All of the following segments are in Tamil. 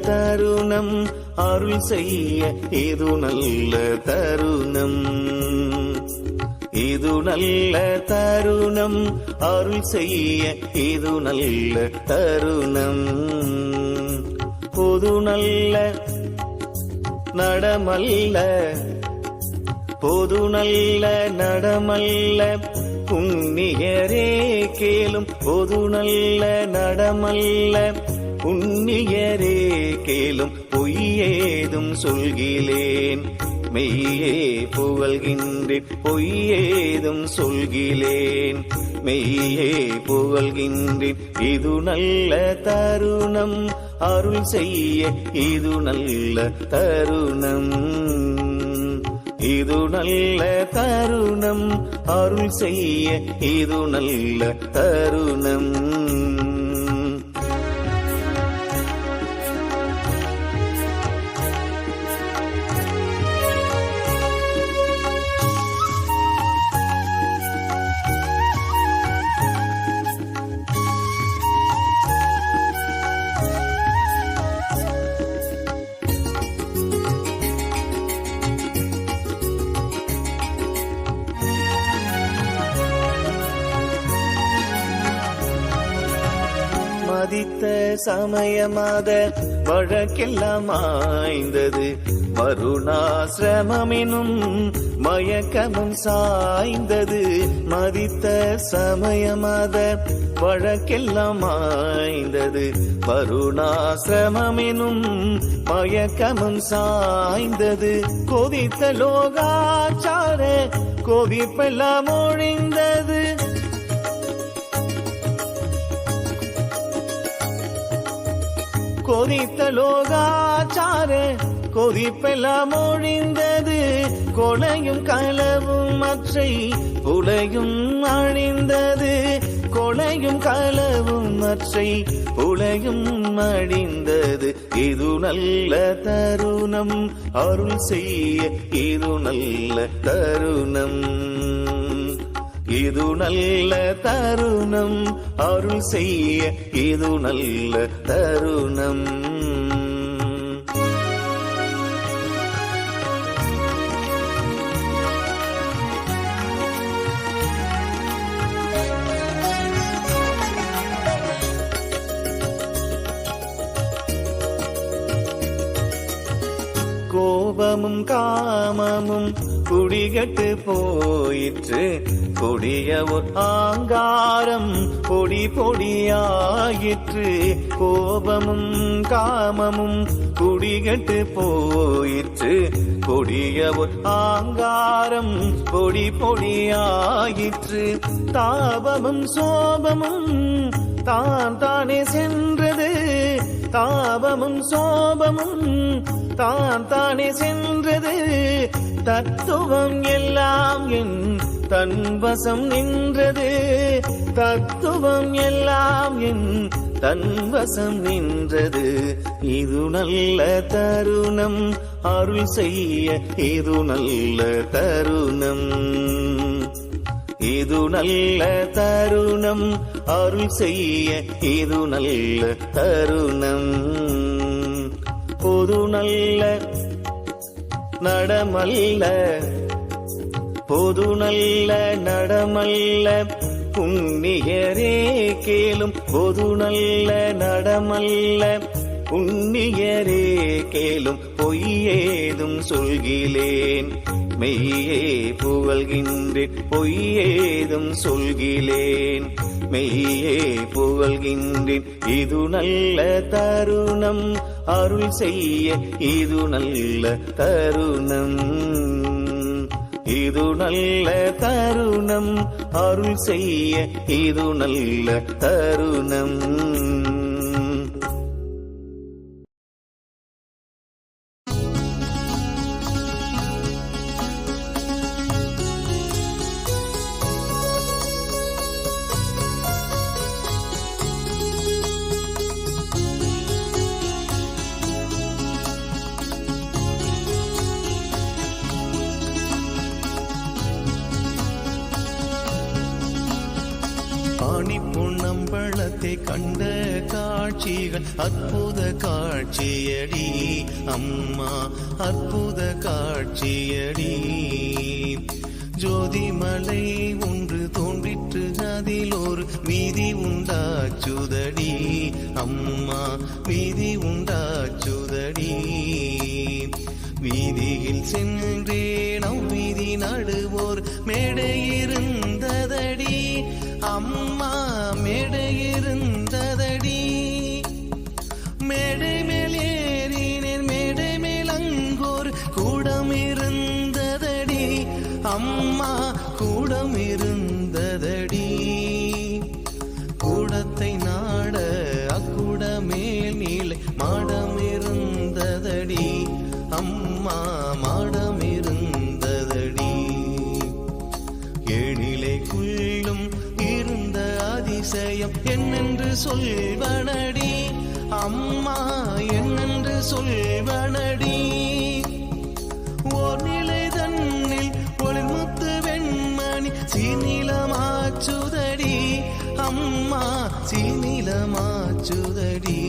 தருணம் அருள் செய்ய இது நல்ல தருணம். இது நல்ல தருணம் அருள் செய்ய இது நல்ல தருணம். பொது நல்ல நடமல்ல பொது நல்ல நடமல்ல புண்ணியரே கேளும். பொது நல்ல நடமல்ல புண்ணியரே கேளும். பொய்யேதும் சொல்கிலேன் மெய்யே புகழ்கின்றேன். பொய்யேதும் சொல்கிலேன் மெய்யே புகழ்கின்றேன். இது நல்ல தருணம் அருள் செய்ய இது நல்ல தருணம். இது நல்ல தருணம் அருள் செய்ய இது நல்ல தருணம். மதித்த சமயமாத வழக்கெல்லாம் ஆய்ந்தது. வருணாசிரமெனும் மயக்கமும் சாய்ந்தது. மதித்த சமயமாத வழக்கெல்லாம் ஆய்ந்தது. வருணாசிரமெனும் மயக்கமும் சாய்ந்தது. கொதித்த லோகாச்சார கொதிப்பெல்லாம் ஒழிந்தது. கொதித்த லோகாச்சார கொதிப்பெல்லாம் ஒழிந்தது. கொலையும் களவும் மற்றை புலையும் அழிந்தது. கொலையும் களவும் மற்றை புலையும் அழிந்தது. இது நல்ல தருணம் அருள் செய்ய இது நல்ல தருணம். இது நல்ல தருணம் அருள் செய்ய இது நல்ல தருணம். கோபமும் காமமும் குடிகட்டு போயிற்று. கொடிய ஒரு ஆங்காரம் பொடி பொடியாயிற்று. கோபமும் காமமும் குடிகட்டு போயிற்று. கொடிய ஒரு ஆங்காரம் பொடி பொடியாயிற்று. தாபமும் சோபமும் தான் தானே சென்றது. தாபமும் சோபமும் தான் தானே சென்றது. தத்துவம் எல்லாம் என் தன்வசம் நின்றது. தத்துவம் எல்லாம் என் தன்வசம் நின்றது. இது நல்ல தருணம் அருள் செய்ய இது நல்ல தருணம். இது நல்ல தருணம் அருள் செய்ய இது நல்ல தருணம். பொது நல்ல நடமல்ல பொது நல்ல நடமல்ல புண்ணியரே கேளும். பொது நல்ல நடமல்ல புண்ணியரே கேளும். பொய்யேதும் சொல்கிலேன் மெய்யே புகழ்கின்றேன். பொய்யேதும் சொல்கிலேன் மெய்யே புகழ்கின்றேன். இது நல்ல தருணம் அருள் செய்ய இது நல்ல தருணம். இது நல்ல தருணம் அருள் செய்ய இது நல்ல தருணம். பழத்தை கண்ட காட்சிகள் அற்புத காட்சியடி அம்மா, அற்புத காட்சியடி. ஜோதிமலை ஒன்று தோன்றிற்று, அதில் ஒரு வீதி உண்டாச்சுதடி அம்மா, வீதி உண்டாச்சுதடி. வீதியில் சென்றேன், அவ்வீதி நடுவோர் மேடை இருந்ததடி அம்மா, மேடை இருந்ததடி. மேடை மேல் ஏறினேன், மேடை மேல் அங்கோர் கூடம் இருந்ததடி அம்மா, கூடம் இருந்ததடி. கூடத்தை நாட அக்கூட மேல் நீலை மாடம் இருந்ததடி அம்மா, மாடம் இருந்ததடி. ஏழிலைக்குள்ளும் இருந்த அதிசயம் என்னென்று சொல்வனடி அம்மா, என்னென்று சொல்வனடி. ஓர் நிலை தன்னில் ஒளிமுத்து வெண்மணி சீனிலமாச்சுதடி அம்மா, சீனிலமாச்சுதடி.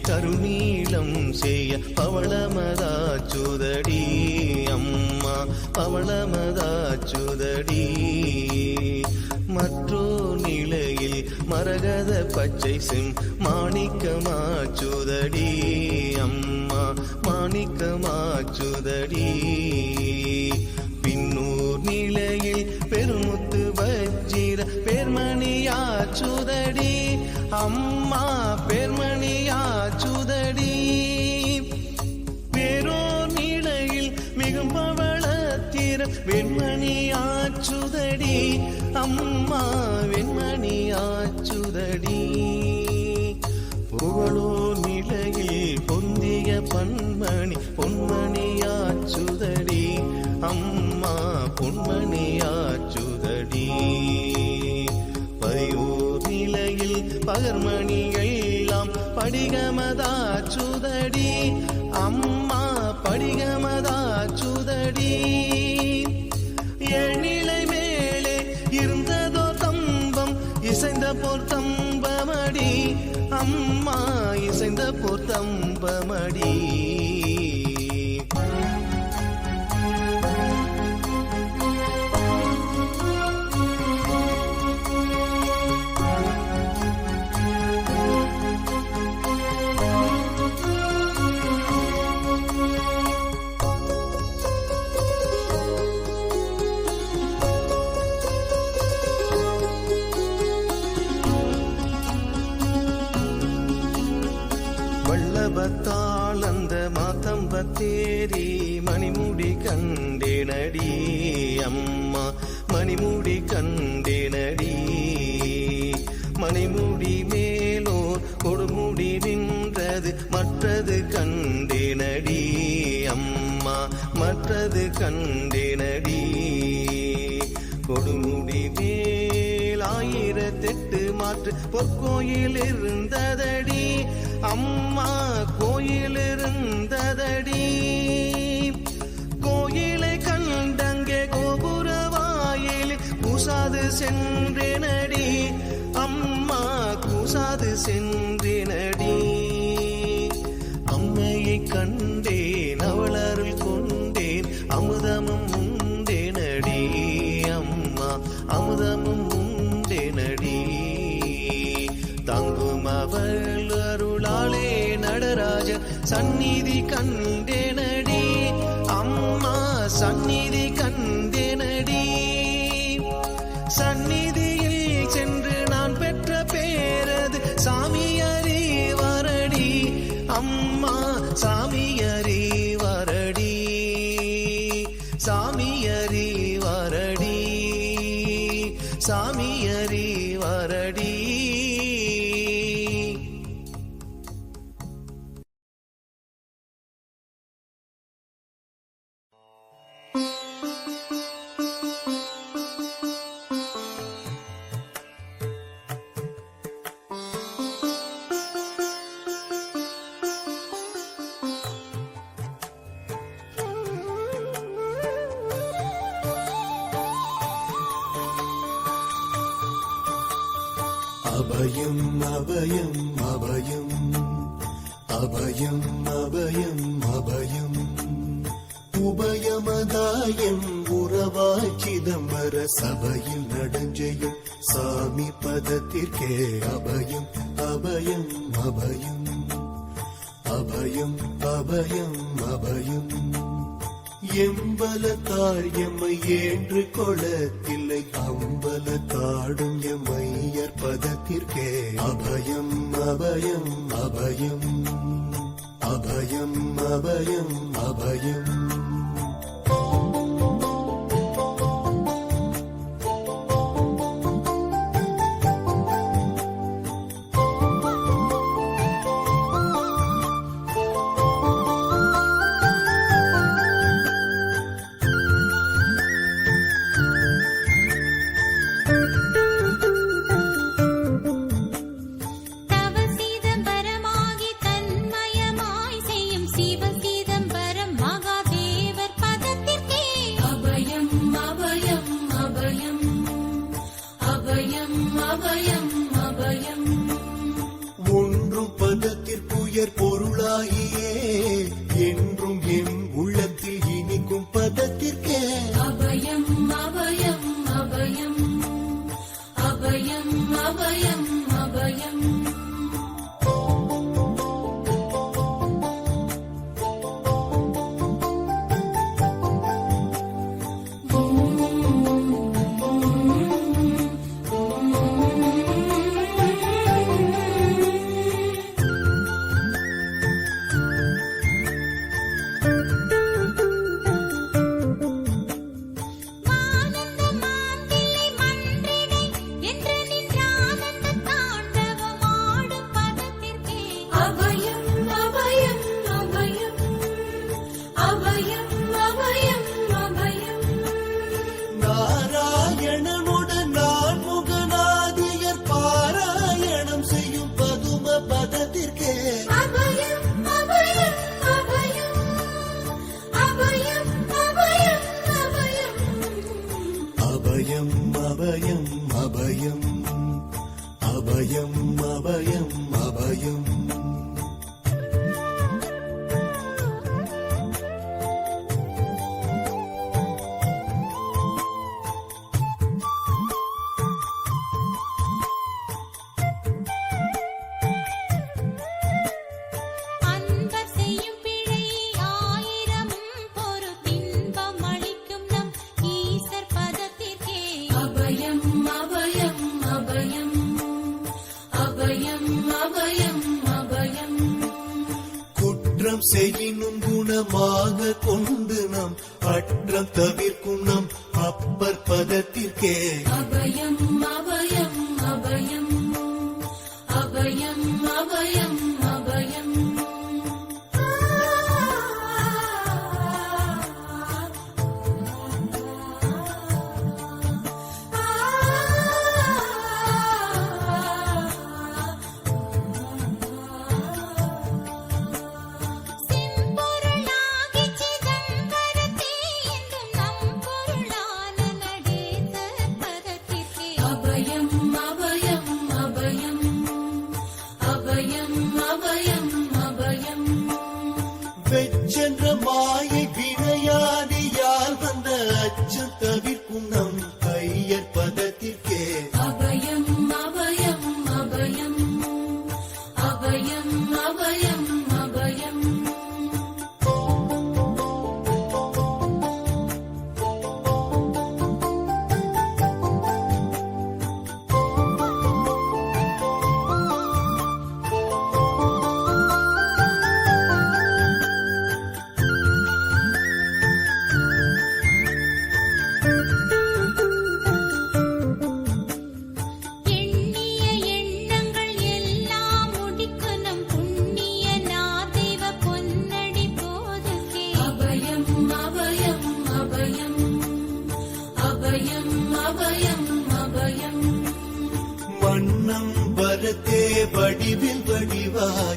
கருநீளம் செய்ய பவளமதாச்சுதடி அம்மா, பவளமதாச்சுதடி. மற்றோ நிலையில் மரகத பச்சை செம் மாணிக்கமாச்சுதடி அம்மா, மாணிக்கமாச்சுதடி. பின்னூர் நிலையில் பெருமுத்து வஜ்ஜிர பேர்மணியாச்சுதடி அம்மா, பேர்மணியாச்சுதடி. வேறோர் நிலையில் மிகும் பவளத்திர வெண்மணியாச்சுதடி அம்மா, வெண்மணியாச்சுதடி. புகழோர் நிலையில் பொந்திய பன்மணி பொன்மணியாச்சுதடி அம்மா, பொன்மணியாச்சுதடி. பரியோர் நிலையில் பகர்மணி எல்லாம் படிகமதாச்சுதடி அம்மா, படிகமதாச்சுதடி. ஏழ்நிலை மேலே இருந்ததோ தம்பம் இசைந்த போர் தம்பமடி அம்மா, இசைந்த போர் தம்பமடி. வல்லபத்தால் அந்த மாத்தம்பத்தேரி மணிமுடி கண்டேனடி அம்மா, மணிமுடி கண்டேனடி. மணிமுடி மேலோர் கொடுமுடி நின்றது மற்றது கண்டேனடி அம்மா, மற்றது கண்டேனடி. கொடுமுடி மேல் 1008 மாற்று பொற்கோயில் இருந்ததடி அம்மா, கோயில் இருந்ததடி. கோயிலை கண்டங்கே கோபுர வாயில் கூசாது சென்றேனடி அம்மா, கூசாது சென்றேனடி. அம்மையை கண்டேன், அவளருள் கொண்டேன், அமுதமும் உண்டேனடி அம்மா, அமுதமும் உண்டேனடி. தங்கும் அவள் அருளாலே நடராஜ சந்நிதி கண்டேனடி அம்மா, சந்நிதி கண்டேனடி. சந்நிதியில் சென்று நான் பெற்ற பேரது சாமியறிவரடி அம்மா, சாமியறிவரடி. அபயம் அபயம் அபயம் அபயம் அபயம் அபயம் உபயமதாயம் உறவாய் சிதம்பர சபையில் நடஞ்செய்யும் சாமி பதத்திற்கே அபயம் அபயம் அபயம் அபயம் அபயம் அபயம் எம்பலத்தாள் எம்மை ஏன்று கொளத்தில்லை அம்பலத்தாடும் எம்மையர் பதத்திற்கே அபயம் அபயம் அபயம் அபயம் அபயம் அபயம் ஒன்றும் பதத்திற்குயர் பொருளாகியே என்றும் என் உள்ளத்தில் இனிக்கும் பதத்திற்கே அபயம் அபயம் அபயம் அபயம் அபயம் அபயம் நாராயணனுடன் நான் முகநாதியர் பாராயணம் செய்யும் பதும பதத்திற்கே அபயம் அபயம் அபயம் அபயம் அபயம் அபயம் அபயம் அபயம் அபயம் அபயம் அபயம் அபயம் குற்றம் செய்யினும் குணமாக கொண்டு நாம் அற்றம் தவிர்க்கும் நம் அப்பர் பதத்திற்கே அபயம் அபயம் அபயம் அபயம் அபயம் அபயம் அபயம் அபயம் அபயம் அபயம் அபயம் அபயம் வெச்சென்ற மாயை வினையாடியால் வந்த அச்சம் தவிர்க்கும் நம் கையர் பதத்திற்கே அபயம் அபயம் அபயம் அபயம் அபயம் அபயம் வண்ணம் வரத்தே வடிவில் வடிவாய்